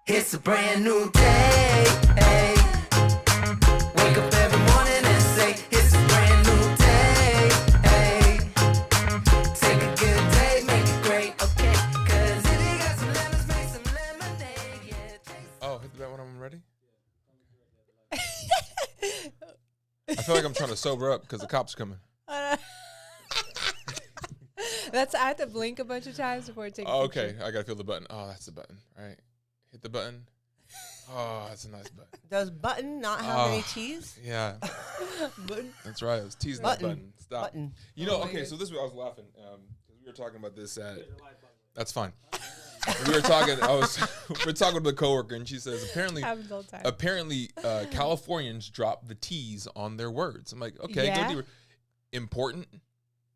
It's a brand new day. Hey. Wake up every morning and say, it's a brand new day. Hey. Take a good day, make it great, okay? Cause if you got some lemons, make some lemonade. Yeah, Oh, hit the button when I'm ready? I feel like I'm trying to sober up because the cops are coming. I have to blink a bunch of times before it takes. Oh, okay, I gotta feel the button. Oh, that's the button, right? Hit the button. Oh, that's a nice button. Does button not have any T's? Yeah, Button. that's right. It was T's not button. Stop. Button. You know, okay. So this week I was laughing because we were talking about this at. That's fine. We were talking. We were talking with a coworker, and she says apparently Californians drop the T's on their words. I'm like, okay, Yeah? go deeper. Important.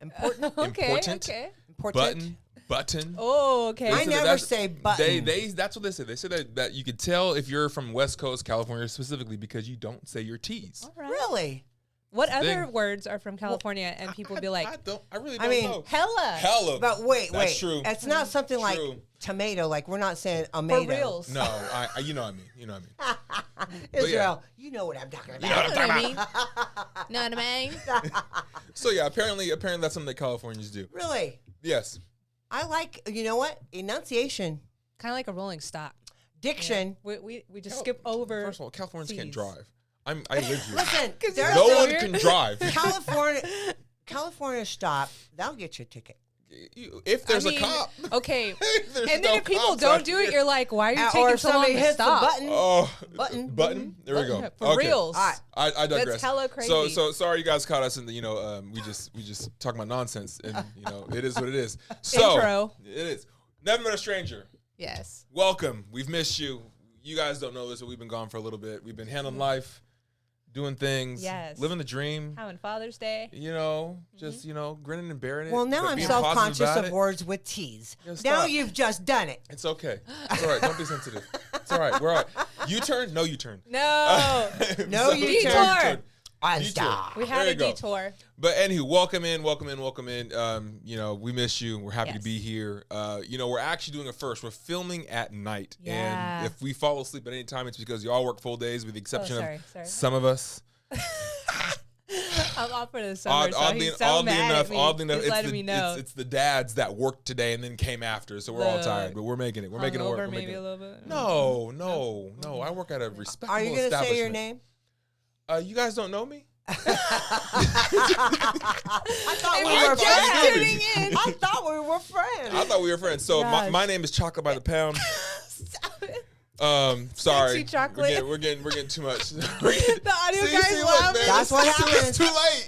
Important. Important. Okay. Important. Button. Oh, okay. I never say button. That's what they say. They say that you could tell if you're from West Coast California specifically because you don't say your T's. All right. Really? What other words are from California and people be like, I really don't know. hella. But wait. That's true. It's not something like tomato. Like we're not saying tomato. For reals. No, you know what I mean. Israel, you know what I'm talking about. You know what I mean? Know what I mean? So yeah, apparently that's something that Californians do. Really? Yes. I like, you know what? Enunciation. Kind of like a rolling stop. Diction. Yeah. We just skip over. First of all, Californians can't C's. drive. I live here. Listen, No one can drive. California stop, they'll get you a ticket. If there's a cop. Okay. There's And no then if people cops don't out do it, here. you're like, why are you Or taking if so long somebody to hits stop? the button. Oh, Button. button. There we go. For reals. All right. I digress. That's hella crazy. So sorry you guys caught us in the we just talking about nonsense and it is what it is. So Intro. it is. Never met a stranger. Yes. Welcome. We've missed you. You guys don't know this, but we've been gone for a little bit. We've been handling life, doing things, Yes. living the dream. Having Father's Day. Just grinning and bearing it. Well, now but I'm being self-conscious positive about of it. words with T's. Yeah, Now stop. you've just done it. It's okay. It's all right. Don't be sensitive. It's all right. We're all right. You-turn? No U-turn. No. No U-turn. Detour. Stop. We had There a you go. detour. But anywho, welcome in. We miss you. We're happy to Yes. be here. We're actually doing a first. We're filming at night. Yeah. And if we fall asleep at any time, it's because you all work full days with the exception sorry. of some of us. I'm off for the summer, so he's so mad at me. Oddly enough, He's letting me know. it's the dads that worked today and then came after, so we're all tired, but we're making it. We're making it work. Hungover We're making maybe it. a little bit. No. I work at a respectable Are you going to establishment. say your name? You guys don't know me? I thought If we you're were just friends. tuning in. I thought we were friends. I thought we were friends. So Gosh. my name is Chocolate by the Pound. Stop it. Sorry. Sexy chocolate. We're getting too much. The audio guys look, laughing. man, That's what happens. It's too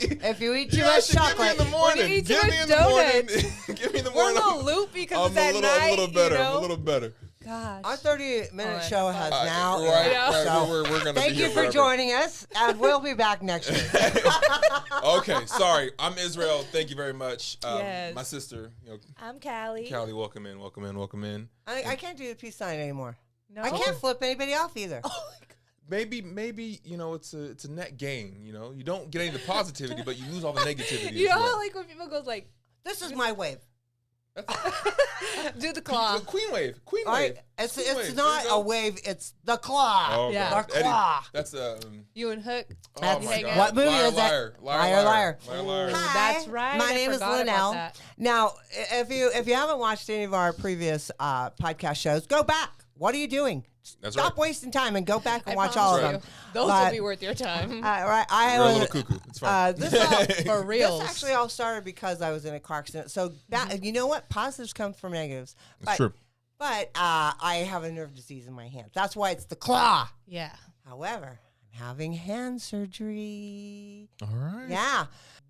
late. If you eat too You much guys should give me in chocolate, the morning. eat too Give much me in the morning. donuts. Give me in the We're a morning. little loopy because I'm it's at night. a little better. You know? I'm a little better. Gosh. our 30-minute show has now Right. ended. So We're gonna thank be you here for forever. joining us, and we'll be back next week. Okay, sorry. I'm Israel. Thank you very much. Yes. My sister, I'm Callie. Callie, welcome in. I can't do the peace sign anymore. No. I can't flip anybody off either. Oh my God. Maybe it's a net gain. You don't get any of the positivity, but you lose all the negativity. You as know well. how like when people goes like, This is my wave. do the claw. Queen wave. All right, Wave. it's Queen wave. not There you a go. wave. It's the claw. Oh, Yeah. God. The claw. Eddie, that's You and Hook. oh my hang God. out. What movie liar, is that? liar, Liar, liar. Liar, liar. Hi. That's right. My I name is forgot about Linnell. that. Now, if you haven't watched any of our previous podcast shows, go back. What are you doing? That's Stop right. wasting time and go back and I watch all of promise them. you. Those But- will be worth your time. Right, I You're a was little cuckoo. It's fine. For real. This actually all started because I was in a car accident. So you know what? Positives come from negatives. That's true. But I have a nerve disease in my hand. That's why it's the claw. Yeah. However, I'm having hand surgery. All right. Yeah.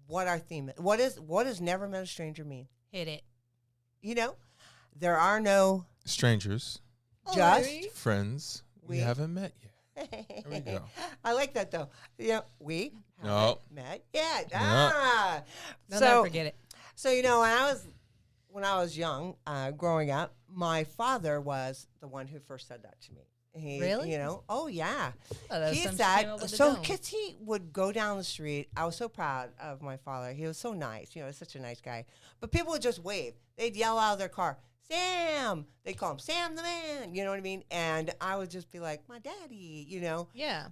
What our theme is. What does never met a stranger mean? Hit it. There are no Strangers, just. friends we haven't met yet. There we go. I like that though. We No. haven't met yet. No. Ah. They'll never forget it. So when I was young, growing up, my father was the one who first said that to me. Really? Oh yeah. Oh, that was He some said, shame over the so dome. kids, he would go down the street. I was so proud of my father. He was so nice. Such a nice guy. But people would just wave. They'd yell out of their car, Sam. They call him Sam the man. You know what I mean? And I would just be like, my daddy, you know? Yeah.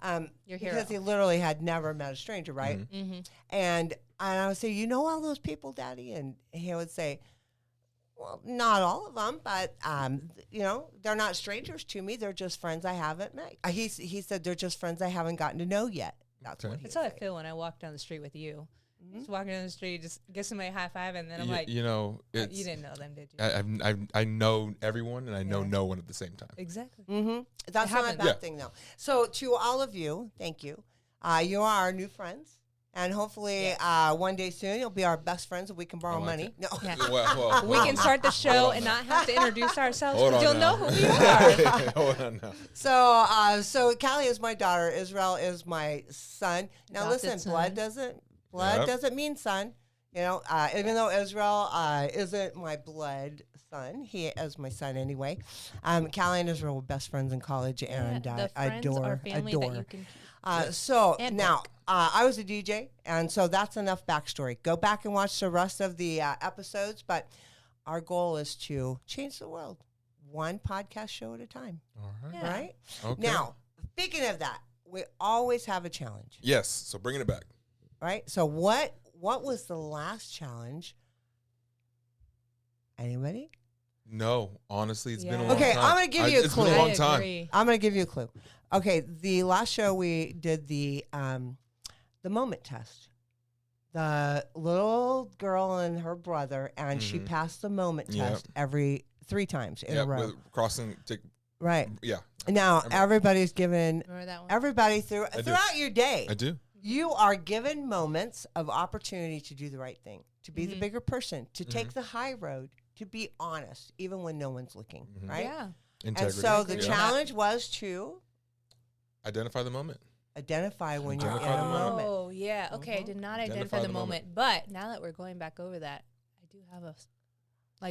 Your hero. Because he literally had never met a stranger, right? Mm-hmm. And I would say, you know all those people, Daddy? And he would say, well, not all of them, but, you know, they're not strangers to me. They're just friends I haven't met. He said they're just friends I haven't gotten to know yet. That's what he That's how I feel when I walk down the street with you. Just walking down the street, just give somebody a high five, and then I'm like, you know, you didn't know them, did you? I know everyone, and I know no one at the same time. Exactly. That's not a bad thing, though. So to all of you, thank you. You are our new friends. And hopefully one day soon you'll be our best friends and we can borrow money. No. Yeah. Well, we can start the show and not have to introduce ourselves. Hold on You'll now. know who we are. Hold on now. So Callie is my daughter. Israel is my son. Now Adopted listen, son. blood doesn't mean son. You know, even though Israel isn't my blood son, he is my son anyway. Callie and Israel were best friends in college, and the friends or family that you can keep. So and now book. I was a DJ, and so that's enough backstory. Go back and watch the rest of the episodes, but our goal is to change the world one podcast show at a time. All right. Yeah. Right? Okay. Now, speaking of that, we always have a challenge, Yes. So bringing it back. right? So what was the last challenge? Anybody? No, honestly, it's been a Yeah. long Okay, time. I'm gonna give you a It's clue. been a long I time. agree. I'm going to give you a clue. Okay, the last show we did the moment test. The little girl and her brother, and she passed the moment Yep. test every 3 times in a row. With crossing. Right. Yeah. Now Remember. everybody's given Remember that one? everybody do. throughout your day. I do. You are given moments of opportunity to do the right thing, to be the bigger person, to take the high road, to be honest, even when no one's looking. Right. Yeah. Integrity. And so the Yeah. challenge was to identify the moment. identify when you're in Identify a the moment. moment. Oh, yeah. Okay, I did not identify the moment. But now that we're going back over that, I do have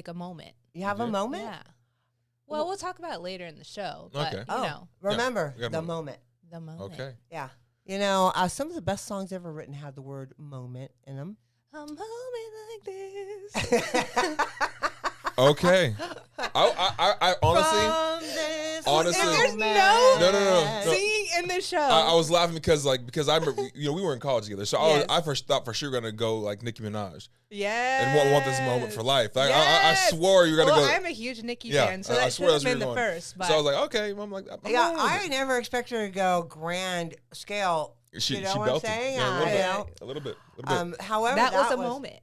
a moment. You have a do? moment? Yeah. Well, we'll talk about it later in the show. But, Okay. you know, Remember we got the a moment. the moment. Okay. Yeah. You know, some of the best songs ever written have the word moment in them. A moment like this. Okay. I honestly, There's no. singing in the show. I was laughing because I remember, we were in college together, so Yes. I first thought for sure gonna go like Nicki Minaj yeah. and want this moment for life. Like, Yes. I swore you were gonna Well, go. I'm a huge Nicki Yeah, fan, so I that swear should have that's where been the you're going. first. But So I was like, okay, I'm like, Yeah, I never expected her to go grand scale. she you know what I'm belted. saying? Yeah, a little bit. However, that was a moment.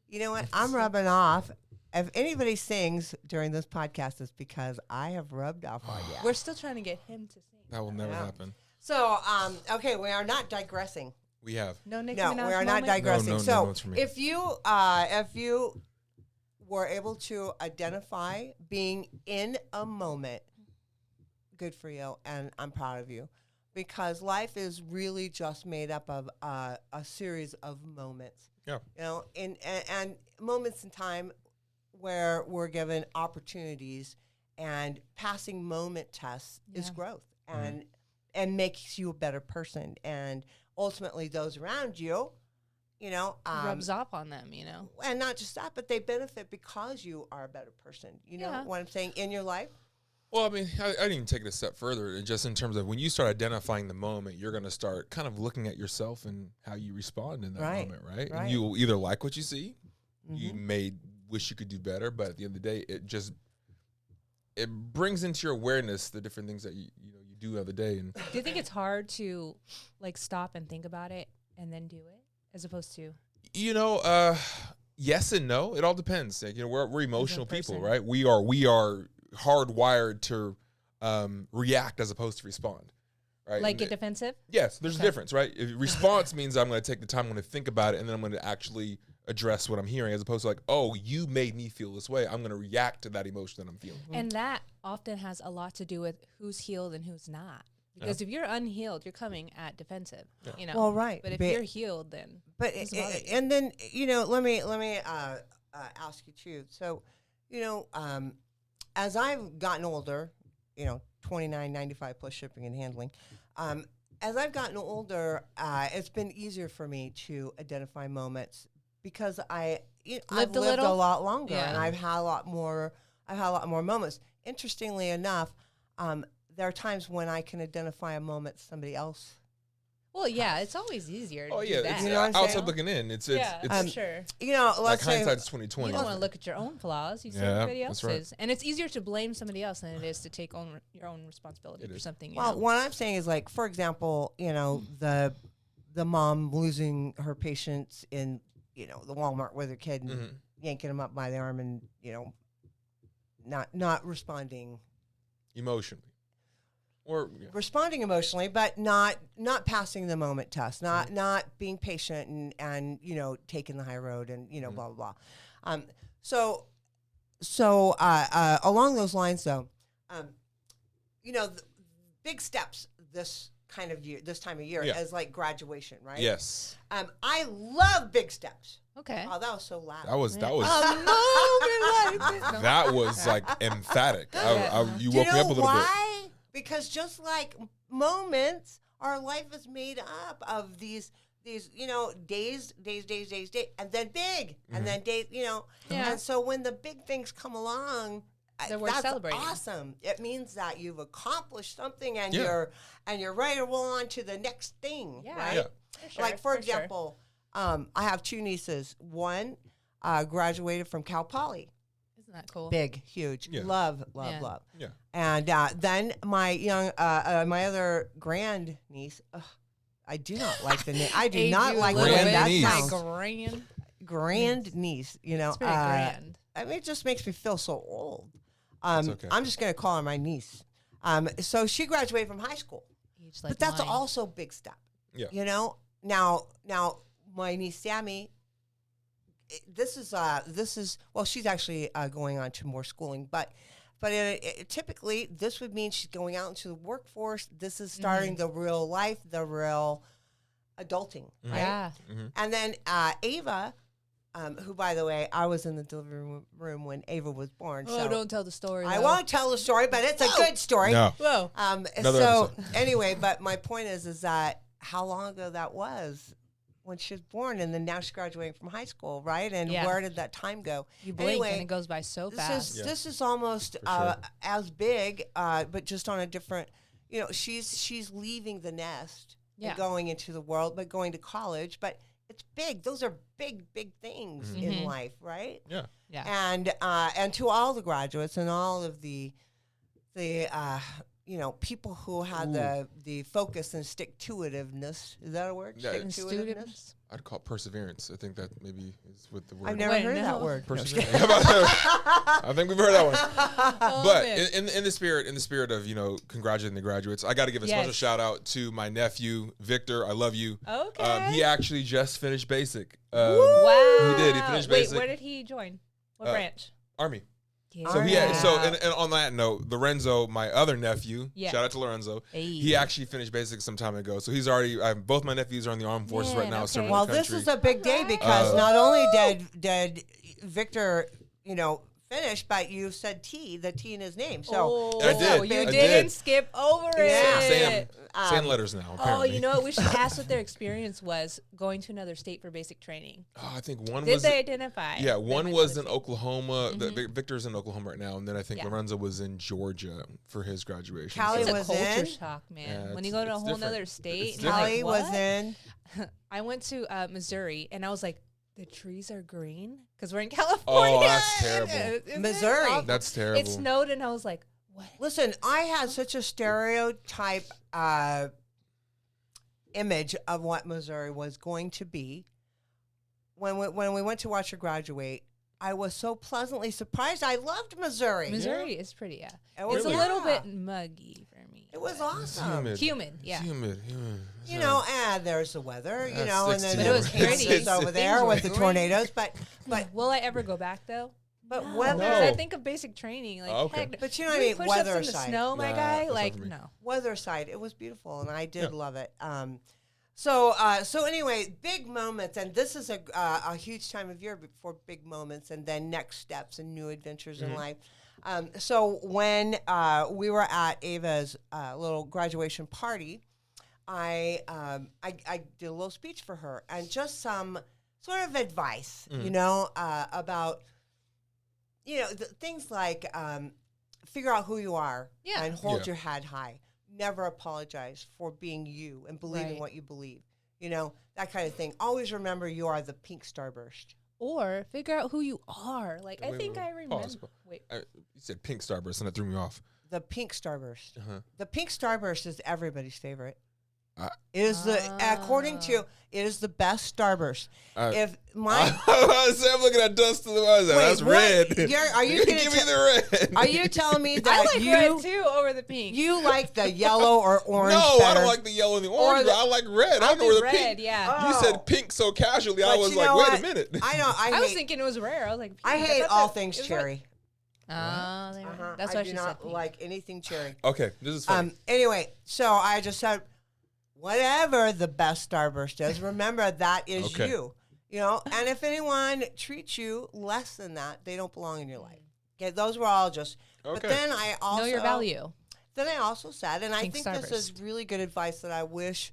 You know what? I'm rubbing off. If anybody sings during this podcast, it's because I have rubbed off on you. We're still trying to get him to sing. That will never Yeah. happen. So, okay, we are not digressing. We have. No Nicki No, Minaj we are not moment? digressing. No, So, it's for me. if you were able to identify being in a moment, good for you, and I'm proud of you, because life is really just made up of a series of moments. Yeah. You know, and moments in time where we're given opportunities, and passing moment tests is Yeah. growth, and makes you a better person, and ultimately those around you, you know, Rubs off on them, you know. and not just that, but they benefit because you are a better person. You know Yeah. what I'm saying in your life. Well, I mean, I didn't even take it a step further. Just in terms of when you start identifying the moment, you're going to start kind of looking at yourself and how you respond in that Right, moment, right? right. And you will either like what you see, you may wish you could do better, but at the end of the day, it brings into your awareness the different things that you do of the day. And Do you think it's hard to like stop and think about it and then do it, as opposed to? Yes and no. It all depends. Like, we're emotional person. people, right? We are hardwired to react as opposed to respond, right? Like And get defensive? yes, there's a Okay. difference, right? Response means I'm going to take the time, I'm going to think about it, and then I'm going to actually address what I'm hearing, as opposed to like, oh, you made me feel this way. I'm going to react to that emotion that I'm feeling. And that often has a lot to do with who's healed and who's not. Because if you're unhealed, you're coming at defensive, you know. Well, right. But if But- you're healed, then But it doesn't bother you. and then let me ask you too. So, as I've gotten older, 29, 95 plus shipping and handling. As I've gotten older, it's been easier for me to identify moments because I've lived a a little? lot longer, Yeah. and I've had a lot more I've had a lot more moments. Interestingly enough, there are times when I can identify a moment somebody else. Well, yeah, it's always easier. Oh to yeah, do that. it's You know what I'm outside saying? looking in. It's for sure. You know, like let's say hindsight's You 2020. don't want to look at your own flaws. You see Yeah, everybody that's right. else's, and it's easier to blame somebody else than it is to take your own responsibility for something. You well, know? what I'm saying is like, for example, you know, the mom losing her patients in, you know, the Walmart with her kid and yanking him up by the arm and, you know, not responding Emotionally. Or responding emotionally, but not passing the moment test, not being patient and you know, taking the high road and, you know, blah, blah, blah. So along those lines though, you know, big steps this kind of year, this time of year is like graduation, right? Yes. I love big steps. Okay. Oh, that was so loud. That was A moment like this. No. that was like emphatic. You Do woke you me know up a little why? Because just like moments, our life is made up of these, you know, days, and then big, and then days, you know. Yeah. And so when the big things come along, They're worth that's celebrating. awesome. It means that you've accomplished something, and Yeah. you're ready to roll on to the next thing, Yeah. right? Yeah. For sure, Like for for sure. example, I have two nieces. One graduated from Cal Poly. Isn't that cool? Big, huge, Yeah. love. Yeah. And then my my other grand niece, I do not like the name. I do Age not you a like the little way Grand bit. that niece. My sounds. grand. Niece, you know. It's pretty grand. I mean, it just makes me feel so old. okay. I'm just going to call her my niece. So she graduated from high school, Age like but that's mine. also a big step. Yeah. You know. Now my niece Sammy. This is well, she's actually going on to more schooling, but typically this would mean she's going out into the workforce. This is starting the real life, the real adulting, right? Yeah. And then Ava, who by the way, I was in the delivery room when Ava was born. Oh, so don't tell the story. I though. won't tell the story, but it's a good story. No. Whoa. Another So episode. anyway, but my point is that how long ago that was when she was born, and then now she's graduating from high school, right? And Yeah. where did that time go? You blink Anyway, and it goes by so fast. this is almost sure. as big, but just on a different. You know, she's leaving the nest Yeah. and going into the world, but going to college. But it's big. Those are big things in life, right? Yeah. Yeah. And to all the graduates and all of the you know, people who had the focus and stick-to-itiveness. Is that a word? Yeah, it's- Stick-to-itiveness? I'd call it perseverance. I think that maybe is with the word. I've never Wait, heard no. that word. Perseverance. I think we've heard that one. Oh, But man. in the spirit of, you know, congratulating the graduates, I got to give a special Yes. shout out to my nephew Victor. I love you. Okay. He actually just finished basic. Wow. He did. He finished Wait, basic. where did he join? What branch? Army. Yeah. So Yeah. and on that note, Lorenzo, my other nephew, Yeah. shout out to Lorenzo. Hey. He actually finished basic some time ago. So he's already. Both my nephews are in the armed forces right Man, now, okay. serving Well, the this country. is a big day because Uh, not only did Victor, you know, finish, but you said the T in his name. So Oh, I did. You I didn't did. skip over Yeah. it. Sam letters now. Oh, Apparently. you know what? We should ask what their experience was going to another state for basic training. Oh, I think one Did was. they identify? Yeah, They one went to was the in state? Oklahoma. Victor's in Oklahoma right now, and then I think Yeah. Lorenzo was in Georgia for his graduation. Callie It's a was culture in. shock, man. Yeah, when you it's- go to a it's whole different. nother state, It's and you're Callie like, was what? in. I went to Missouri, and I was like, the trees are green because we're in California. Oh, that's terrible. Isn't it Missouri. awful? That's terrible. It snowed, and I was like, what? Listen, I had such a stereotype image of what Missouri was going to be. When we went to watch her graduate, I was so pleasantly surprised. I loved Missouri. Missouri is pretty, yeah. It was- It's a little yeah. bit muggy for me. It was but- awesome. Humid, yeah. Humid. You know, and there's the weather, you That's know, and 60 then But it was there's pretty. Kansas over Things there were with the great. tornadoes, but Will I ever go back though? But weather- Because I No. think of basic training. Like, Oh, okay. heck, But you know what I doing mean, push-ups weather in the side. snow, my Nah, guy. that's not Like, for me. no. weather side, it was beautiful, and I did Yeah. love it. So anyway, big moments, and this is a huge time of year for big moments, and then next steps and new adventures in life. So when we were at Ava's little graduation party, I did a little speech for her, and just some sort of advice, you know, about things like figure out who you are and hold Yeah. your head high. Never apologize for being you and believing what you believe. That kind of thing. Always remember you are the pink starburst. Or figure out who you are. Like, I think I remember. Pause. You said pink starburst, and that threw me off. The pink starburst. Uh-huh. The pink starburst is everybody's favorite. It is according to it is the best starburst. If my I'm looking at Dustin. That's red. Are you give me the red? Are you telling me that I like red too over the pink. You like the yellow or orange? No, better? I don't like the yellow and the orange. I like red. I don't know where the red, pink. yeah. You Oh. said pink so casually. I But was you like, know wait what? a minute. I was thinking it was rare. I was like, I pink. hate thought all that- things it was cherry. That's I why do she not said pink. like anything cherry. Okay, this is funny. Anyway, so I just said, whatever the best starburst is, remember that is Okay. you. And if anyone treats you less than that, they don't belong in your life. Okay, those were all just. But Okay. then I also Know your value. Then I also said, and I Pink think this is starburst. really good advice that I wish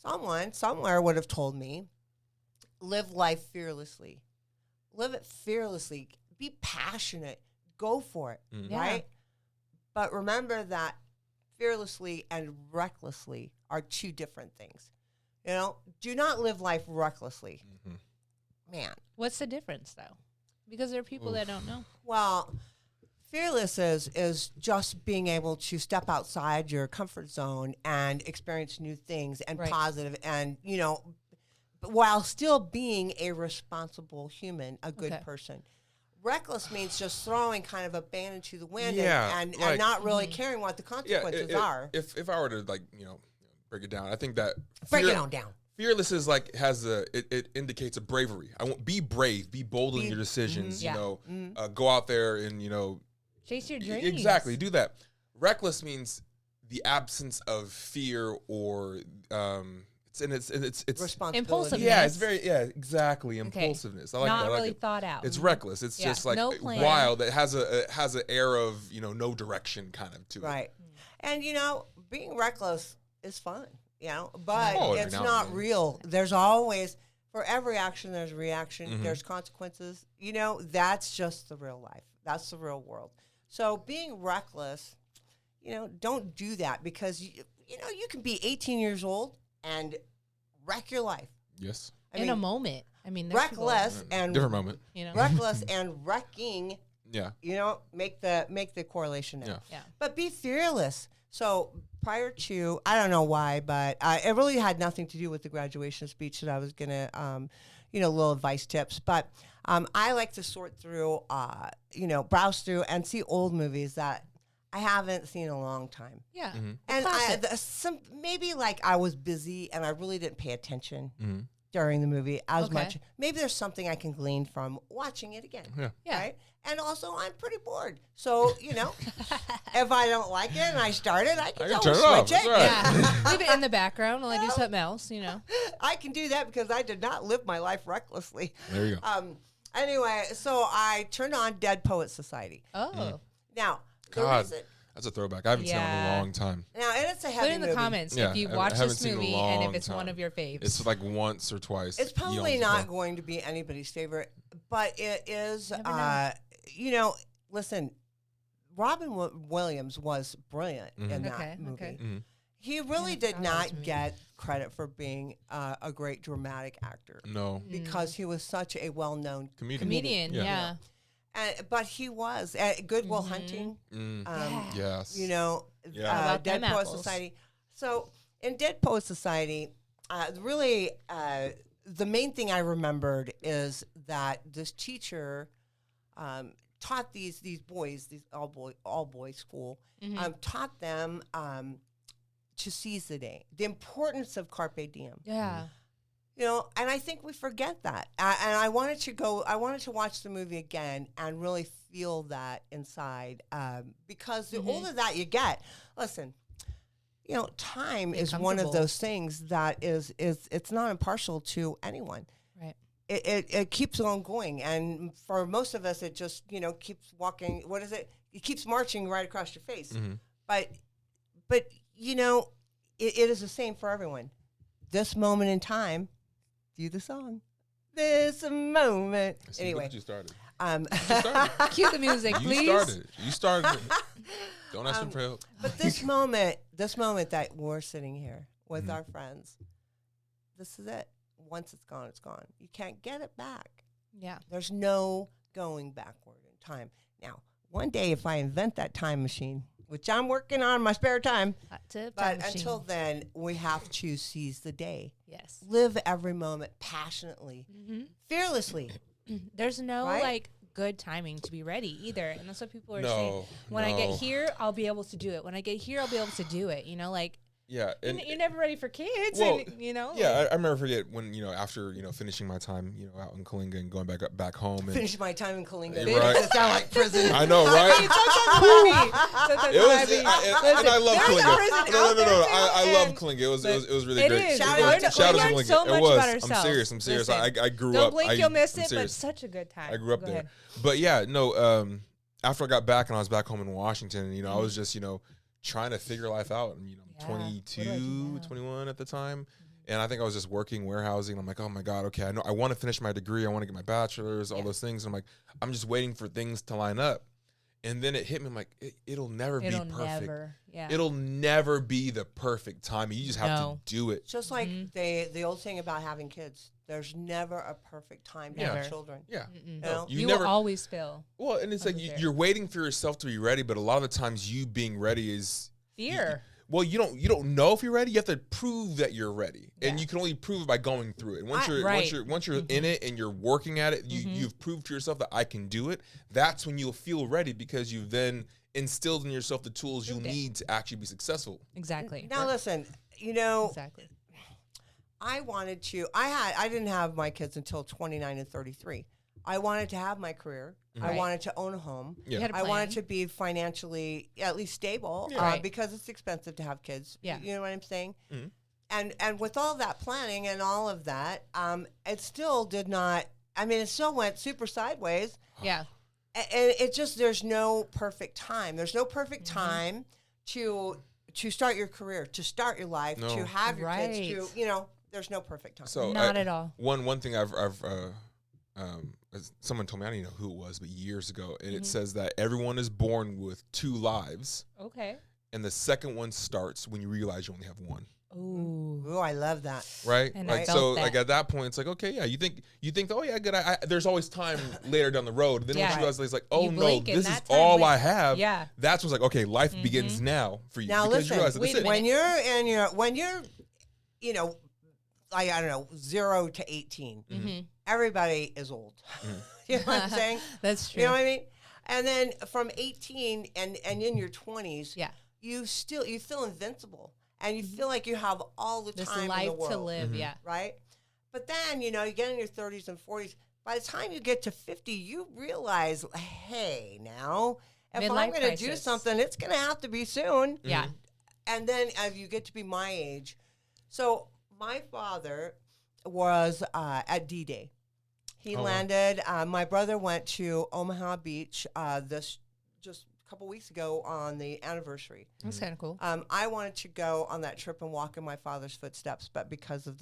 someone somewhere would have told me: live life fearlessly, live it fearlessly, be passionate, go for it, Yeah. right? But remember that fearlessly and recklessly are two different things. Do not live life recklessly. Man. What's the difference, though? Because there are people that don't know. Well, fearless is just being able to step outside your comfort zone and experience new things and Right. positive and, while still being a responsible human, a good Okay. person. Reckless means just throwing kind of a band into the wind Yeah, and like- not really caring what the consequences are. If I were to break it down, I think that Break it on down. fearless is it indicates a bravery. I want be brave, be bold in your decisions. Yeah. Go out there and Chase your dreams. exactly do that. Reckless means the absence of fear or it's Responsibility. Impulsiveness. yeah, it's very exactly impulsiveness. I like Not that. I like really it. thought out. It's reckless. It's Yeah, just like no plan. wild. It has an air of no direction kind of to it. Right. And being reckless is fun, but Oh, every it's now and not then. real. There's always for every action there's a reaction, Mm-hmm. there's consequences. That's just the real life. That's the real world. So being reckless, don't do that because you can be 18 years old and wreck your life. Yes. In a moment. I mean, there's people- Reckless and Different moment. reckless and wrecking, Yeah. make the correlation now. Yeah. Yeah. But be fearless. So prior to, I don't know why, but it really had nothing to do with the graduation speech that I was going to, little advice tips. But I like to sort through, browse through and see old movies that I haven't seen in a long time. Yeah. Mm-hmm. And maybe like I was busy and I really didn't pay attention during the movie as much. Maybe there's something I can glean from watching it again. Yeah. Yeah. Right? And also, I'm pretty bored. So, if I don't like it and I start it, I can can always turn it off. switch it. That's right. Yeah. Leave it in the background while I do something else, I can do that because I did not live my life recklessly. There you go. Anyway, so I turned on Dead Poets Society. Oh. Now, the God, reason, that's a throwback. I haven't seen it in a Yeah. long time. now, and it's a heavy Put in the movie. comments Yeah, if you I watch haven't this seen it in a movie and if long it's one time. of your faves. It's like once or twice. It's probably eons not ago. going to be anybody's favorite, but it is, Never know. listen, Robin Williams was brilliant in that Okay, movie. okay. Mhm. He really I did forgot about this not movie. get credit for being a great dramatic actor No. because he was such a well-known Comedian, Yeah. yeah. but he was at Good Will Hunting. Yes. Yeah. How about Dead them Poet apples? Society. So in Dead Poet Society, really, the main thing I remembered is that this teacher taught these boys, these all boys school, taught them to seize the day, the importance of carpe diem. Yeah. And I think we forget that. And I wanted to watch the movie again and really feel that inside. Because the older that you get, listen, time Be is one of comfortable. those things that it's not impartial to anyone. Right. It keeps on going. And for most of us, it just, keeps walking. What is it? It keeps marching right across your face. But it is the same for everyone. This moment in time, do the song. This moment. See, Anyway, look what you started. Cue the music, please. You started it. Don't ask him for help. But this moment that we're sitting here with our friends, this is it. Once it's gone, it's gone. You can't get it back. Yeah. There's no going backward in time. Now, one day if I invent that time machine, which I'm working on in my spare time, but until then, we have to seize the day. Yes. Live every moment passionately, fearlessly. There's no like good timing to be ready either. And that's what people are saying. When I get here, I'll be able to do it. When I get here, I'll be able to do it. You know, like, yeah, and you're never ready for kids, well, and, you know. Yeah, I remember forget when after finishing my time out in Kalinga and going back home. And finishing my time in Kalinga. Right. It sound like prison. I know, right? It was, and I love Kalinga. No. I love Kalinga. It was really great. Shout out to Kalinga. So much about ourselves. I'm serious. I grew up. Don't blink, you'll miss it. But such a good time. I grew up there. But yeah, no. After I got back and I was back home in Washington, I was just trying to figure life out. And, I'm 22, 21 at the time. And I think I was just working warehousing. I'm like, oh my God, okay, I want to finish my degree. I want to get my bachelor's, all those things. I'm like, I'm just waiting for things to line up. And then it hit me. I'm like, it'll never be perfect. It'll never be the perfect time. You just have to do it. Just like the old thing about having kids. There's never a perfect time to have children. Yeah. You will always fail. Well, and it's like you're waiting for yourself to be ready, but a lot of the times you being ready is fear. You don't know if you're ready. You have to prove that you're ready, and you can only prove it by going through it. Once you're in it and you're working at it, you've proved to yourself that I can do it. That's when you'll feel ready because you've then instilled in yourself the tools you need to actually be successful. Exactly. Now listen, exactly. I didn't have my kids until 29 and 33. I wanted to have my career. I wanted to own a home. Yeah. I wanted to be financially at least stable because it's expensive to have kids. Yeah. You know what I'm saying? Mm-hmm. And with all that planning and all of that, it still did not, it still went super sideways. Yeah. And it just, there's no perfect time. There's no perfect time to start your career, to start your life, to have your kids, there's no perfect time. So not at all. One thing I've someone told me, I don't even know who it was, but years ago, and it says that everyone is born with 2 lives. Okay. And the second one starts when you realize you only have one. Ooh, I love that. Right? And like like at that point, it's like, okay, yeah, you think, oh yeah, good. There's always time later down the road. Then once you realize, it's like, oh no, this is all I have. Yeah. That's what's like, okay, life begins now for you. Now because listen, when you're I don't know, 0 to 18. Everybody is old. You know what I'm saying? That's true. You know what I mean? And then from 18 and in your 20s, you feel invincible. And you feel like you have all the time in the world. To live, right? But then, you get in your 30s and 40s. By the time you get to 50, you realize, hey, now, if I'm going to do something, it's going to have to be soon. Yeah. And then as you get to be my age. So my father was at D-Day. He landed. My brother went to Omaha Beach this just a couple weeks ago on the anniversary. That's kind of cool. I wanted to go on that trip and walk in my father's footsteps, but because of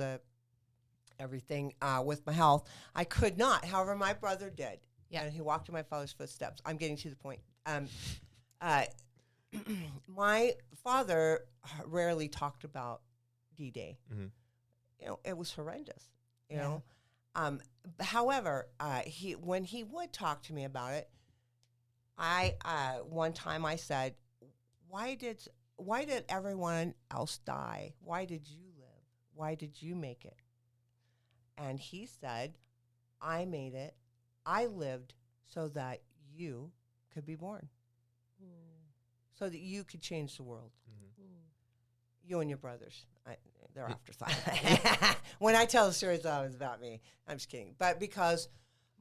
everything with my health, I could not. However, my brother did. Yeah. And he walked in my father's footsteps. I'm getting to the point. My father rarely talked about D-Day. It was horrendous, you know. However, when he would talk to me about it, one time I said, why did everyone else die? Why did you live? Why did you make it? And he said, I made it. I lived so that you could be born. So that you could change the world. You and your brothers. They're afterthought. When I tell the stories, it's always about me. I'm just kidding. But because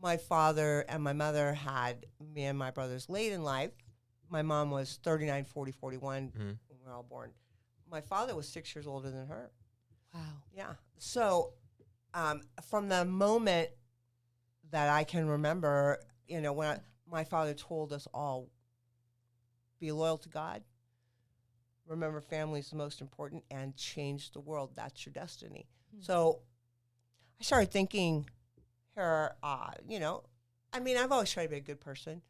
my father and my mother had me and my brothers late in life, my mom was 39, 40, 41 when we were all born. My father was 6 years older than her. Wow. Yeah. So from the moment that I can remember, when my father told us all, be loyal to God, remember family is the most important, and change the world. That's your destiny. So I started thinking here, I mean, I've always tried to be a good person.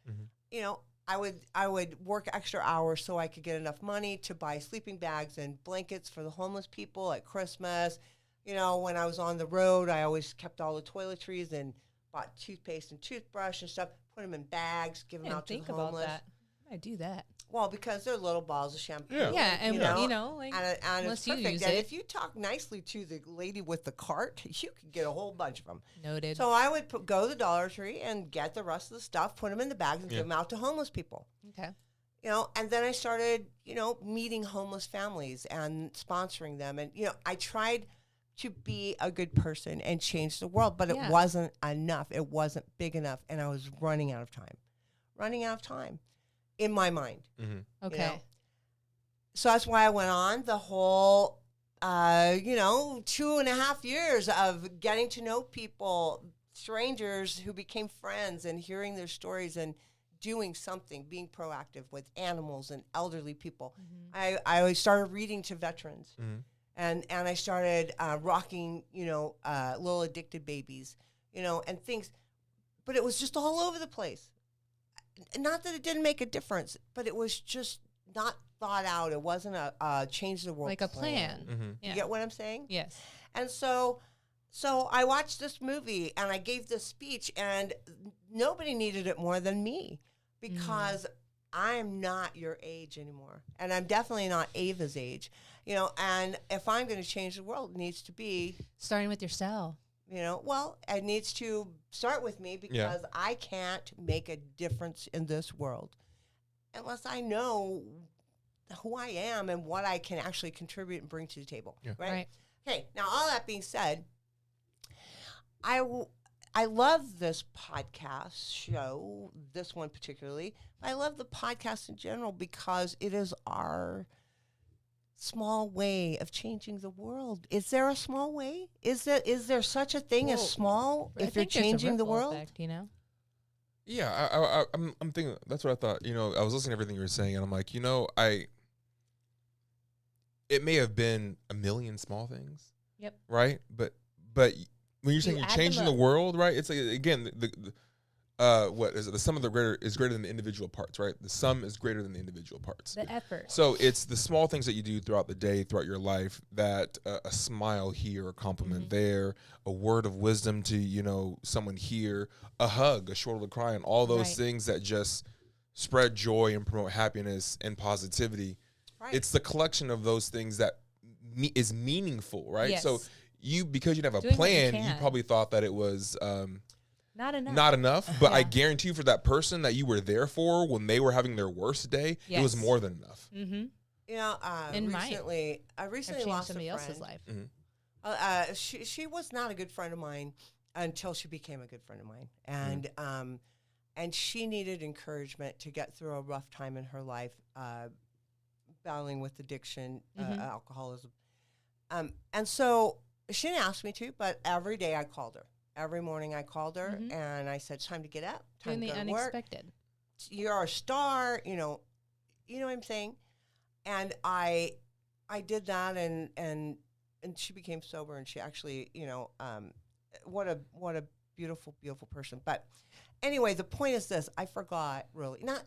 You know, I would work extra hours so I could get enough money to buy sleeping bags and blankets for the homeless people at Christmas. You know, when I was on the road, I always kept all the toiletries and bought toothpaste and toothbrush and stuff, put them in bags, give them out to the homeless. About that. I do that. Well, because they're little bottles of shampoo. Yeah, and you know, like, and unless it's perfect. you use and it. if you talk nicely to the lady with the cart, you could get a whole bunch of them. Noted. So I would go to the Dollar Tree and get the rest of the stuff, put them in the bags, and give them out to homeless people. Okay. You know, and then I started, you know, meeting homeless families and sponsoring them. And, you know, I tried to be a good person and change the world, but it wasn't enough. It wasn't big enough. And I was running out of time in my mind. Okay. You know? So that's why I went on the whole, 2.5 years of getting to know people, strangers who became friends, and hearing their stories and doing something, being proactive with animals and elderly people. I started reading to veterans, and I started rocking, little addicted babies, and things. But it was just all over the place. Not that it didn't make a difference, but it was just not thought out. It wasn't a change the world like a plan. You get what I'm saying? Yes. And so I watched this movie and I gave this speech, and nobody needed it more than me, because I'm not your age anymore, and I'm definitely not Ava's age. And if I'm going to change the world, it needs to be starting with yourself. Well, it needs to start with me, because I can't make a difference in this world unless I know who I am and what I can actually contribute and bring to the table. Yeah. Right? Okay. Now, all that being said, I love this podcast show, this one particularly. I love the podcast in general because it is our small way of changing the world. Is there a small way? Is there such a thing as small if you're changing the world? Effect, Yeah, I'm thinking. That's what I thought. I was listening to everything you were saying, and I'm like, it may have been a million small things. Yep. Right, but when you're saying you're changing the world, right? It's like, again, what is it? The sum of the greater is greater than the individual parts, right? The sum is greater than the individual parts. The effort. So it's the small things that you do throughout the day, throughout your life, that a smile here, a compliment there, a word of wisdom to, someone here, a hug, a shoulder to cry on, all those things that just spread joy and promote happiness and positivity. Right. It's the collection of those things that is meaningful, right? Yes. So because you didn't have a plan, you probably thought that it was not enough. But I guarantee you, for that person that you were there for when they were having their worst day, it was more than enough. I recently lost somebody else's life. She was not a good friend of mine until she became a good friend of mine, and she needed encouragement to get through a rough time in her life, battling with addiction, alcoholism, and so she didn't ask me to, but every day I called her. Every morning I called her, and I said, "It's time to get up, time to go to work. You're a star," you know what I'm saying? And I did that, and she became sober, and she actually, what a beautiful, beautiful person. But anyway, the point is this: I forgot, really, not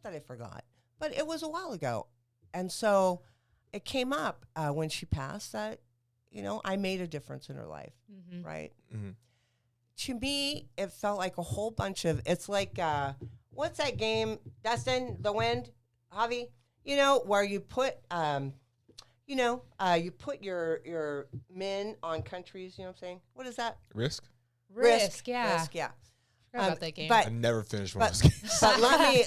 that I forgot, but it was a while ago, and so it came up when she passed that, I made a difference in her life, right? To me, it felt like a whole bunch of, it's like, what's that game, Dustin, The Wind, Javi? Where you put, you put your men on countries, you know what I'm saying? What is that? Risk, yeah. Risk, yeah. About that game. I never finished one of those games.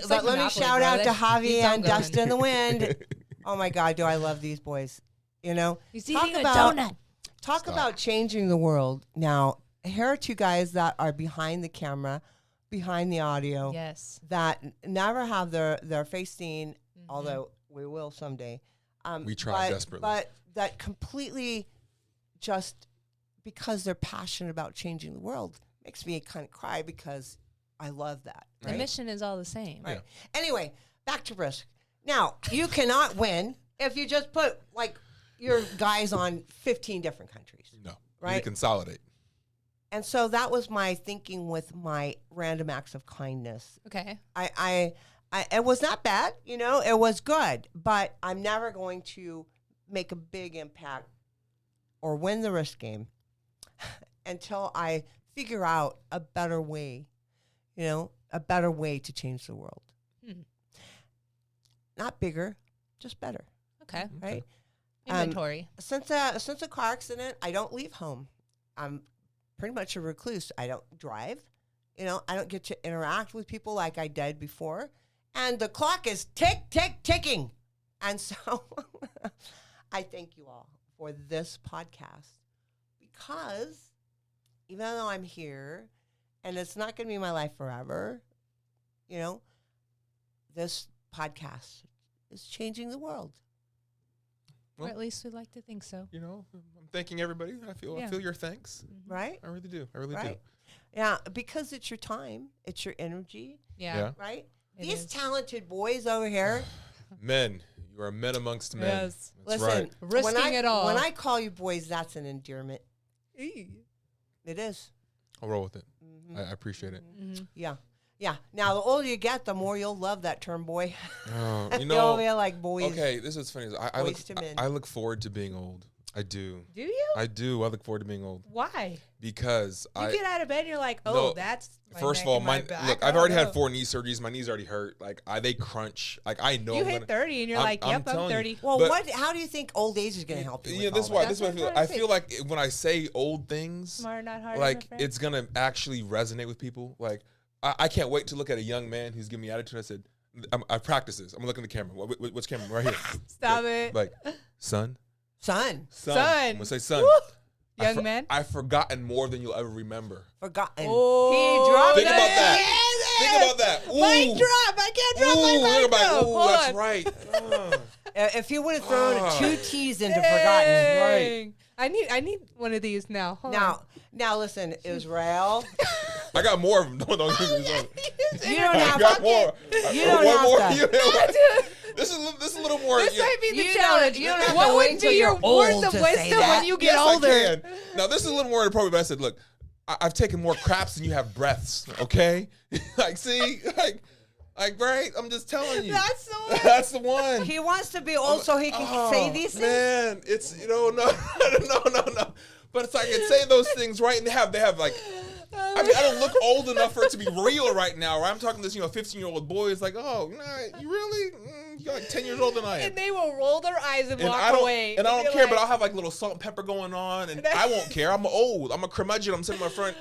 But let me shout out to Javi and Dustin The Wind. Oh my God, do I love these boys? He's eating a donut. Talk about changing the world. Now, here are two guys that are behind the camera, behind the audio. Yes. That never have their face seen, although we will someday. We try desperately. But that completely, just because they're passionate about changing the world, makes me kind of cry, because I love that. Right? The mission is all the same. Right. Yeah. Anyway, back to risk. Now, you cannot win if you just put, your guys on 15 different countries. No. Right? You consolidate. And so that was my thinking with my random acts of kindness. Okay. I it was not bad, you know, it was good, but I'm never going to make a big impact or win the risk game until I figure out a better way, you know, a better way to change the world. Not bigger, just better. Okay. Right? Inventory. Since a car accident, I don't leave home. I'm pretty much a recluse. I don't drive. You know, I don't get to interact with people like I did before. And the clock is ticking. And so I thank you all for this podcast, because even though I'm here and it's not going to be my life forever, you know, this podcast is changing the world. Well, or at least we'd like to think so. You know, I'm thanking everybody. I feel your thanks. Right? I really do. I really do. Yeah, because it's your time. It's your energy. Yeah. Right? These talented boys over here. Men. You are men amongst men. Yes. That's Listen, right. Risking it all. When I call you boys, that's an endearment. It is. I'll roll with it. I appreciate it. Yeah. Yeah. Now, the older you get, the more you'll love that term, boy. You know, You'll be like boys. okay, this is funny. I look forward to being old. I do. Do you? I do. I look forward to being old. Why? Because you get out of bed and you're like, oh, no, that's first of all, look, I've already had 4 knee surgeries. My knees already hurt. Like they crunch. Like I know. You hit 30 and you're like, yep, I'm 30. Well, how do you think old age is going to help you? Yeah, this is why I feel. I feel like when I say old things, smart, not hard, like it's gonna actually resonate with people. Like I can't wait to look at a young man who's giving me attitude. I said, I practice this. I'm gonna look in the camera. Which camera? Right here. Stop it. Like, son. Son. I'm gonna say son. Young man. I've forgotten more than you'll ever remember. Forgotten. Oh, he dropped Think about that. Think about that. Mic drop. I can't drop my mic drop. Ooh, that's right. If you would have thrown 2 T's into forgotten. Right. I need one of these now. Now listen, Israel. I got more of them. Don't get me wrong. You don't have got more. You don't have to. This is a little more. This might be the challenge. You don't have what to wait would till be your you're old words to of say wisdom that. when you get yes, older? I can. Now this is a little more appropriate. But I said, look, I've taken more craps than you have breaths. Okay, like see, like right. I'm just telling you. That's the one. That's the one. He wants to be old so he can say these things. Man, it's no. But it's like I can say those things right, and they have like. I mean, I don't look old enough for it to be real right now. Right? I'm talking to this, 15-year-old boy. It's like, oh, nah, you really? You're like 10 years older than I am. And they will roll their eyes and walk away. And I don't care, but I'll have like little salt and pepper going on, and I won't care. I'm old. I'm a curmudgeon. I'm sitting in my front,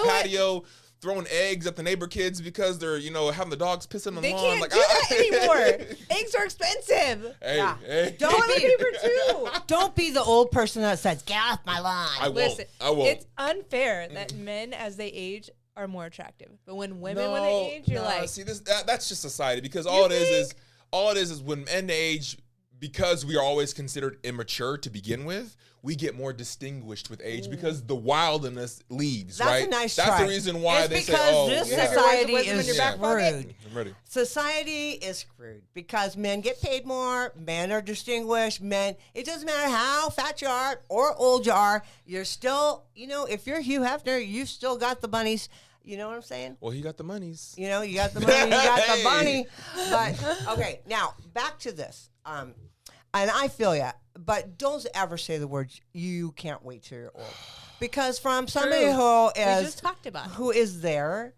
patio. Throwing eggs at the neighbor kids because they're, having the dogs pissing on the lawn. They can't like, do that anymore. Eggs are expensive. Hey. Don't be the old person that says, get off my lawn. I won't. It's unfair that men, as they age, are more attractive. But when women, when they age, you're like... See, that's just society, because all it is when men age, because we are always considered immature to begin with, we get more distinguished with age because the wildness leaves, That's right? A nice That's try. the reason why it's they say, because this society is screwed. I'm ready. Society is screwed because men get paid more, men are distinguished, it doesn't matter how fat you are or old you are, you're still, if you're Hugh Hefner, you've still got the bunnies. You know what I'm saying? Well, he got the monies. You got the money, you got the bunny. But, okay, now, back to this. And I feel ya, but don't ever say the words, you can't wait till you're old. Because from somebody who is there,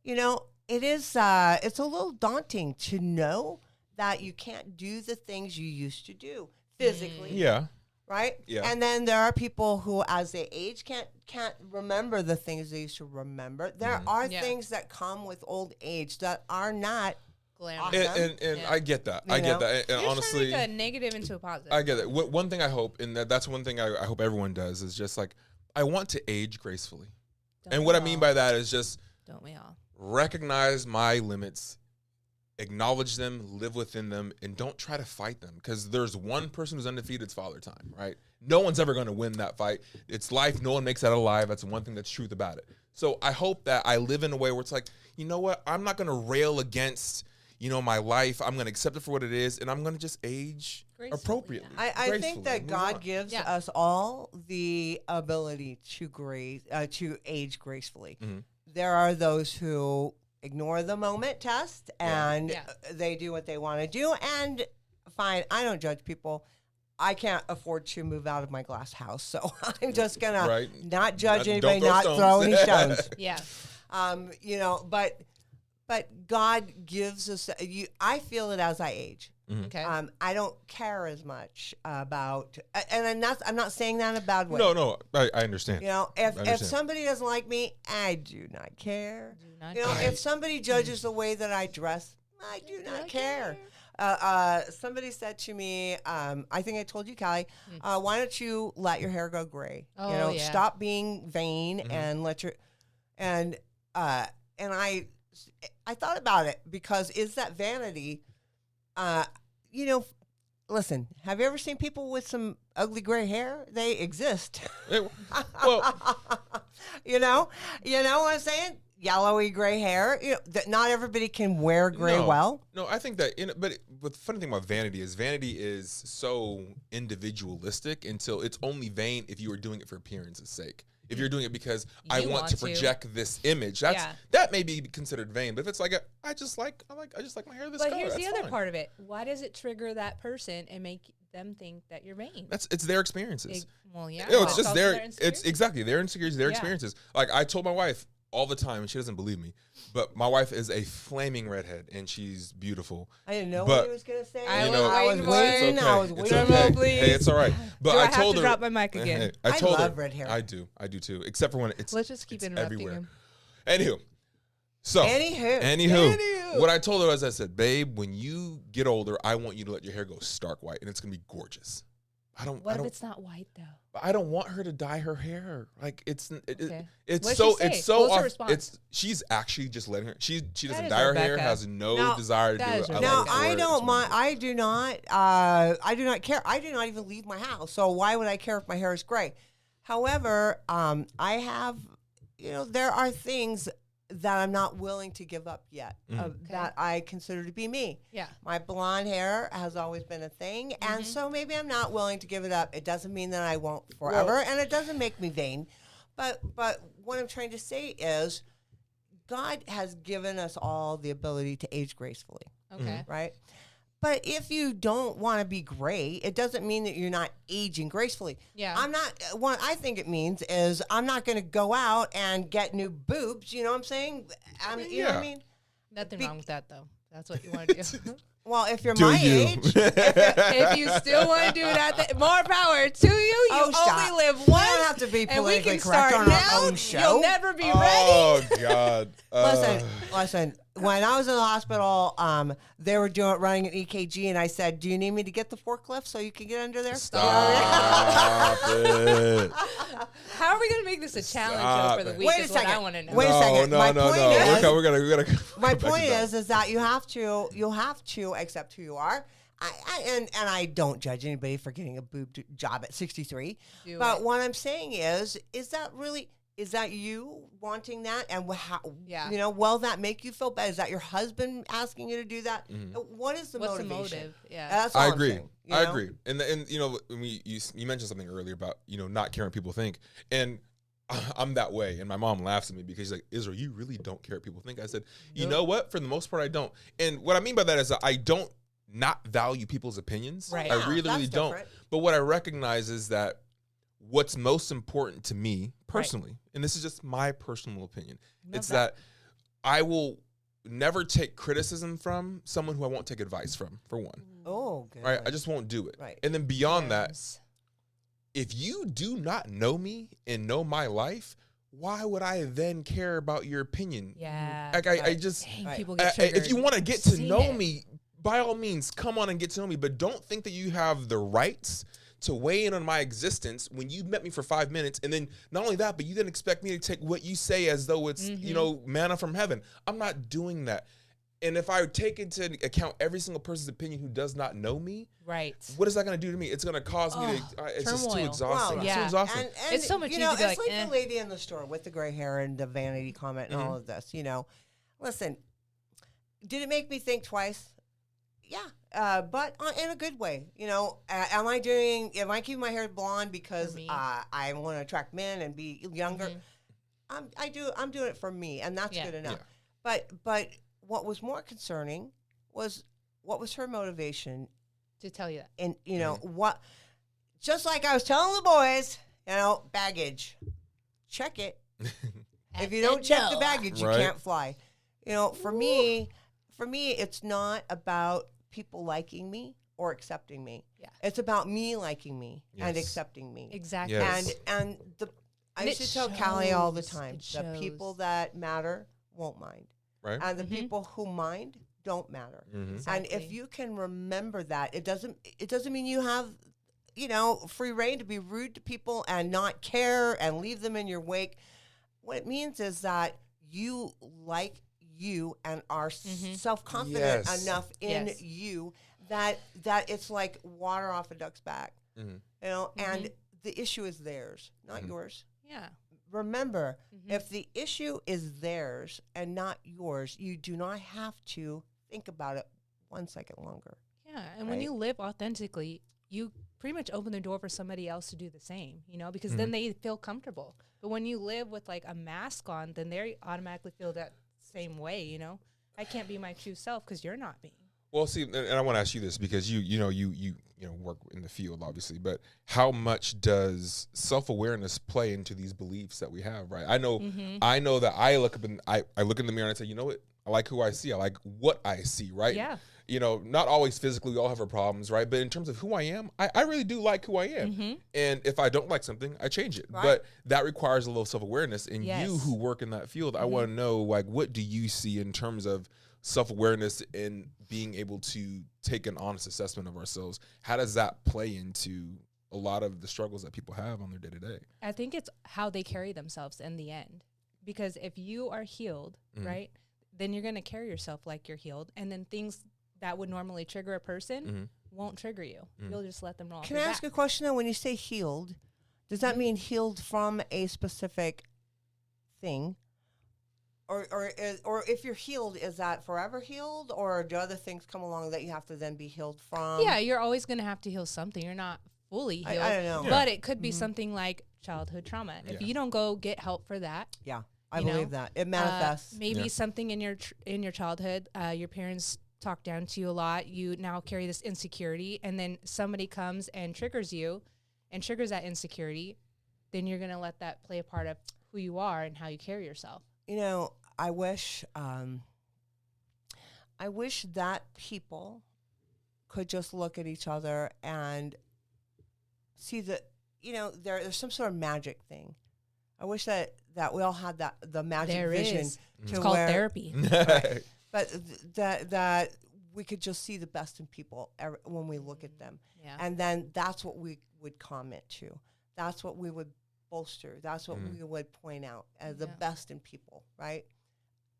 it is, it's a little daunting to know that you can't do the things you used to do physically. Yeah. Right? Yeah. And then there are people who, as they age, can't remember the things they used to remember. There are things that come with old age that are not awesome. And I get that. I get that. And you're honestly, trying to make a negative into a positive. I get it. One thing I hope, and that's one thing I hope everyone does, is just like, I want to age gracefully. And what I mean by that is just don't we all recognize my limits, acknowledge them, live within them, and don't try to fight them. Because there's one person who's undefeated, it's Father Time, right? No one's ever going to win that fight. It's life. No one makes it out alive. That's one thing that's truth about it. So I hope that I live in a way where it's like, you know what? I'm not going to rail against my life. I'm going to accept it for what it is, and I'm going to just age appropriately. Yeah. I think that God gives us all the ability to age gracefully. Mm-hmm. There are those who ignore the moment test and they do what they want to do. And fine, I don't judge people. I can't afford to move out of my glass house, so I'm just gonna not judge anybody, not throw any stones. Yeah, but God gives us. I feel it as I age. Mm-hmm. Okay. I don't care as much about, and I'm not saying that in a bad way. No, I understand. If somebody doesn't like me, I do not care. If somebody judges the way that I dress, I do not care. Somebody said to me, I think I told you, Callie, why don't you let your hair go gray? Stop being vain and let your and I thought about it because is that vanity? Listen, have you ever seen people with some ugly gray hair? They exist. Well, you know what I'm saying? Yellowy gray hair. That not everybody can wear gray well. No, I think that. But the funny thing about vanity is so individualistic until it's only vain if you are doing it for appearance's sake. If you're doing it because I want to project this image, that may be considered vain. But if it's like I just like my hair this color. But here's the other part of it. Why does it trigger that person and make them think that you're vain? It's their experiences. It's just it's exactly their insecurities, their experiences. Like I told my wife all the time, and she doesn't believe me, but my wife is a flaming redhead, and she's beautiful. I didn't know what he was going to say. I was waiting. I was waiting. Please. Hey, it's all right. But I told her. Drop my mic again. I told love her. Red hair. I do too. Except for when it's. Let's just keep interrupting him. Anywho, what I told her was, I said, babe, when you get older, I want you to let your hair go stark white, and it's gonna be gorgeous. What if it's not white though? I don't want her to dye her hair. Like it's she's actually just letting her. She doesn't dye her hair. Has no desire to do it. I don't mind. I do not care. I do not even leave my house. So why would I care if my hair is gray? However, I have, there are things that I'm not willing to give up yet that I consider to be me. Yeah. My blonde hair has always been a thing. And so maybe I'm not willing to give it up. It doesn't mean that I won't forever. And it doesn't make me vain. But what I'm trying to say is God has given us all the ability to age gracefully. Okay. Right? But if you don't want to be gray, it doesn't mean that you're not aging gracefully. Yeah. What I think it means is I'm not going to go out and get new boobs. You know what I'm saying? You know what I mean? Nothing wrong with that, though. That's what you want to do. Well, if you're my age. If you still want to do that, more power to you. You only live once. We don't have to be politically correct on our own show. You'll never be ready. Oh, God. Listen. When I was in the hospital, they were running an EKG, and I said, "Do you need me to get the forklift so you can get under there?" Stop it. How are we going to make this a challenge for the week? Wait a second. I want to know. Wait a second. No. We gotta. My point is that you have to accept who you are. I don't judge anybody for getting a boob job at 63. What I'm saying is that really. Is that you wanting that? And will that make you feel bad? Is that your husband asking you to do that? What is the motivation? What's the motive? Yeah. That's all I I'm agree. saying, I agree. And you mentioned something earlier about, not caring what people think. And I'm that way. And my mom laughs at me because she's like, Israel, you really don't care what people think. I said, you know what? For the most part, I don't. And what I mean by that is that I don't not value people's opinions. Right. I really don't. Different. But what I recognize is that what's most important to me personally, and this is just my personal opinion, it's that I will never take criticism from someone who I won't take advice from, for one. Oh, good. Right? I just won't do it. Right. And then beyond that, if you do not know me and know my life, why would I then care about your opinion? Yeah. Like I just, people get triggered. If you want to get to know me, by all means, come on and get to know me. But don't think that you have the rights to weigh in on my existence when you met me for 5 minutes, and then not only that, but you then expect me to take what you say as though it's manna from heaven. I'm not doing that. And if I take into account every single person's opinion who does not know me, right? What is that going to do to me? It's going to cause me to. It's just too exhausting. Wow, it's too exhausting. And it's so much. It's like the lady in the store with the gray hair and the vanity comment and all of this. Listen, did it make me think twice? but in a good way. Am I keeping my hair blonde because I want to attract men and be younger? I'm doing it for me, and that's good enough. Yeah. But what was more concerning was what was her motivation to tell you that. And what, just like I was telling the boys, baggage, check it. If you don't check the baggage, you can't fly. For me, it's not about people liking me or accepting me. Yeah. It's about me liking me and accepting me. Exactly. Yes. And I used to tell Callie all the time, the people that matter won't mind. Right. And the people who mind don't matter. Mm-hmm. Exactly. And if you can remember that, it doesn't mean you have, free reign to be rude to people and not care and leave them in your wake. What it means is that you like you and are self-confident enough in you that it's like water off a duck's back. Mm-hmm. And the issue is theirs, not yours. Yeah. Remember, if the issue is theirs and not yours, you do not have to think about it 1 second longer. Yeah, and when you live authentically, you pretty much open the door for somebody else to do the same, because then they feel comfortable. But when you live with like a mask on, then they automatically feel that same way, I can't be my true self because you're not me. Well, see, and I want to ask you this because you work in the field, obviously, but how much does self-awareness play into these beliefs that we have, right? I know that I look up and I look in the mirror and I say, you know what? I like who I see. I like what I see, right? Yeah. Not always physically, we all have our problems, right? But in terms of who I am, I really do like who I am. Mm-hmm. And if I don't like something, I change it. Right. But that requires a little self-awareness. And you who work in that field, I want to know, like, what do you see in terms of self-awareness and being able to take an honest assessment of ourselves? How does that play into a lot of the struggles that people have on their day-to-day? I think it's how they carry themselves in the end. Because if you are healed, right, then you're going to carry yourself like you're healed. And then things that would normally trigger a person won't trigger you. You'll just let them roll. Can I ask a question, though? When you say healed, does that mean healed from a specific thing? Or if you're healed, is that forever healed? Or do other things come along that you have to then be healed from? Yeah, you're always going to have to heal something. You're not fully healed. I don't know. Yeah. But it could be something like childhood trauma. If you don't go get help for that. Yeah, I believe that. It manifests. Maybe something in your childhood, your parents talk down to you a lot. You now carry this insecurity, and then somebody comes and triggers you and triggers that insecurity. Then you're going to let that play a part of who you are and how you carry yourself. I wish that people could just look at each other and see that, there's some sort of magic thing. I wish that we all had the magic vision. Is. It's called therapy. Right. But that we could just see the best in people when we look at them. Yeah. And then that's what we would comment to. That's what we would bolster. That's what we would point out as the best in people, right?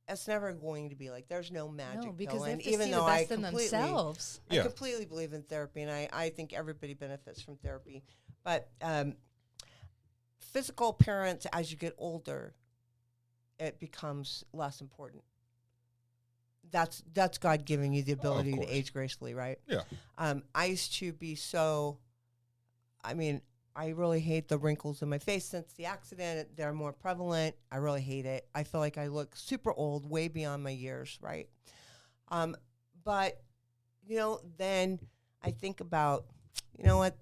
It's never going to be like there's no magic because pill. And they even though I completely believe in therapy, and I think everybody benefits from therapy. But physical appearance, as you get older, it becomes less important. That's God giving you the ability to age gracefully, right? Yeah. I used to be I really hate the wrinkles in my face since the accident. They're more prevalent. I really hate it. I feel like I look super old, way beyond my years, right? But, then I think about,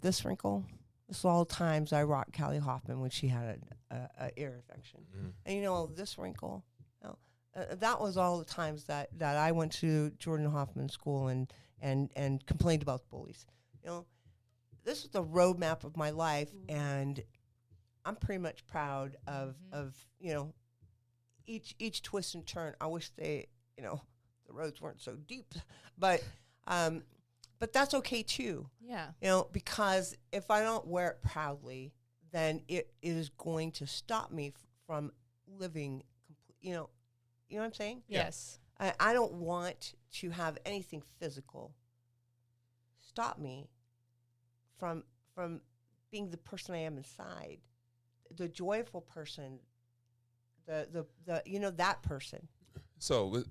this wrinkle? This is all the times I rocked Callie Hoffman when she had an ear infection. And, this wrinkle? That was all the times that I went to Jordan Hoffman School and complained about the bullies. This is the roadmap of my life, and I'm pretty much proud of each twist and turn. I wish the roads weren't so deep, but that's okay too. Yeah. Because if I don't wear it proudly, then it is going to stop me from living. You know what I'm saying? Yes. I don't want to have anything physical stop me from being the person I am inside, the joyful person, the that person. So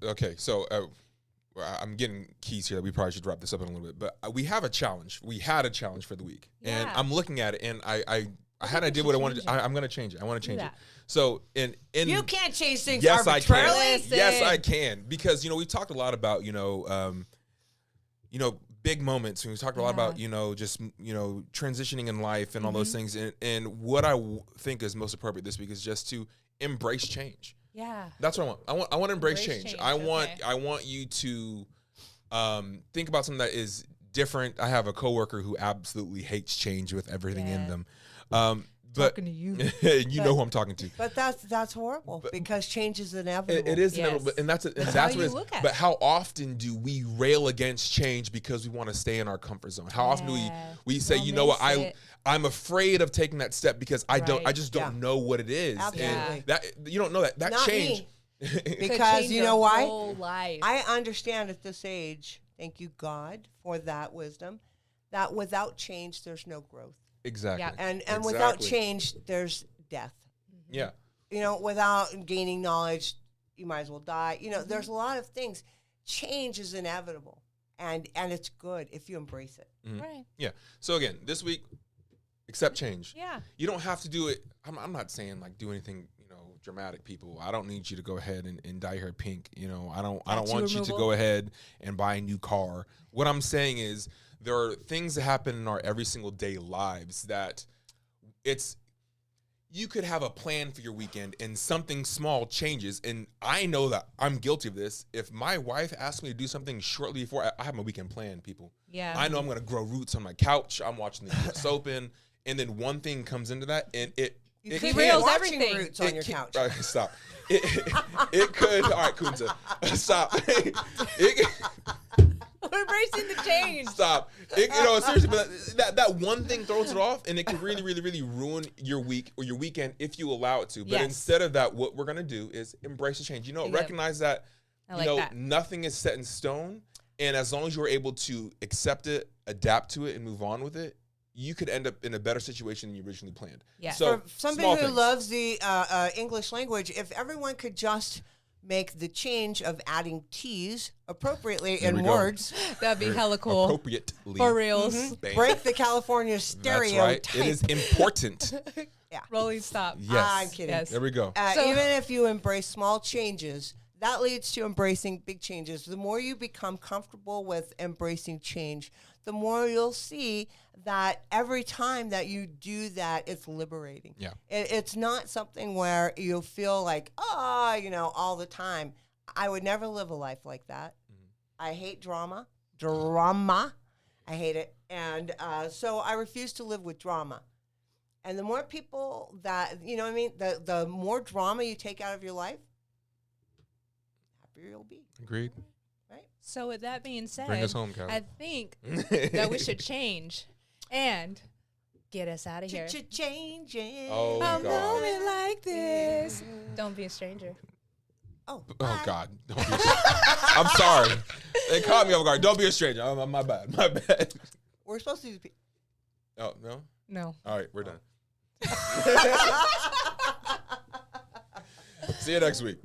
I'm getting keys here. We probably should wrap this up in a little bit, but we have a challenge. We had a challenge for the week, and I'm looking at it, and I had an idea what I wanted. I'm going to change it. I want to change it. So in you can't change things yes, arbitrarily. I can. Yes, I can, because we talked a lot about big moments. We talked a lot about just transitioning in life and all those things. And what I think is most appropriate this week is just to embrace change. Yeah, that's what I want. I want to embrace change. I want you to think about something that is different. I have a coworker who absolutely hates change with everything in them. But talking to you, know who I'm talking to. But that's horrible, because change is inevitable. It is inevitable, and that's what it is. But how often do we rail against change because we want to stay in our comfort zone? How often do we say, you know what, I'm afraid of taking that step because I just don't know what it is. Absolutely. And that you don't know that Not change. Because you know why? Life. I understand at this age, thank you God for that wisdom, that without change there's no growth. Exactly. Yeah. And without change there's death. Yeah. Without gaining knowledge, you might as well die. There's a lot of things. Change is inevitable, and it's good if you embrace it. Right. Yeah. So again, this week, accept change. Yeah. You don't have to do it. I'm not saying like do anything dramatic, people. I don't need you to go ahead and dye your hair pink. I don't want you to go ahead and buy a new car. What I'm saying is there are things that happen in our every single day lives that you could have a plan for your weekend and something small changes. And I know that I'm guilty of this. If my wife asks me to do something shortly before, I have my weekend planned, people. Yeah. I know I'm going to grow roots on my couch. I'm watching the US Open. And then one thing comes into that, and it derails everything. Roots on your couch. Stop. It could. All right, Kunta. Stop. We're embracing the change. Stop. Seriously, but that one thing throws it off, and it can really, really, really ruin your week or your weekend if you allow it to. But instead of that, what we're gonna do is embrace the change. Recognize that nothing is set in stone, and as long as you're able to accept it, adapt to it, and move on with it, you could end up in a better situation than you originally planned. Yeah. So for somebody who loves the English language, if everyone could just make the change of adding T's appropriately in words. That'd be hella cool. Appropriately. For reals. Break the California stereotype. That's right. It is important. Yeah. Rolling stop. Yes. I'm kidding. Yes. There we go. Even if you embrace small changes, that leads to embracing big changes. The more you become comfortable with embracing change, the more you'll see that every time that you do that, it's liberating. Yeah. It's not something where you feel like, all the time. I would never live a life like that. Mm-hmm. I hate drama. I hate it. And so I refuse to live with drama. And the more people that, the more drama you take out of your life, happier you'll be. Agreed. Right? So with that being said, bring us home, Cal. I think that we should change and get us out of here. Changing. Oh, a God. moment like this. Don't be a stranger. Oh, God. Don't be I'm sorry. They caught me off guard. Don't be a stranger. My bad. We're supposed to do Oh, no? No. All right, we're done. See you next week.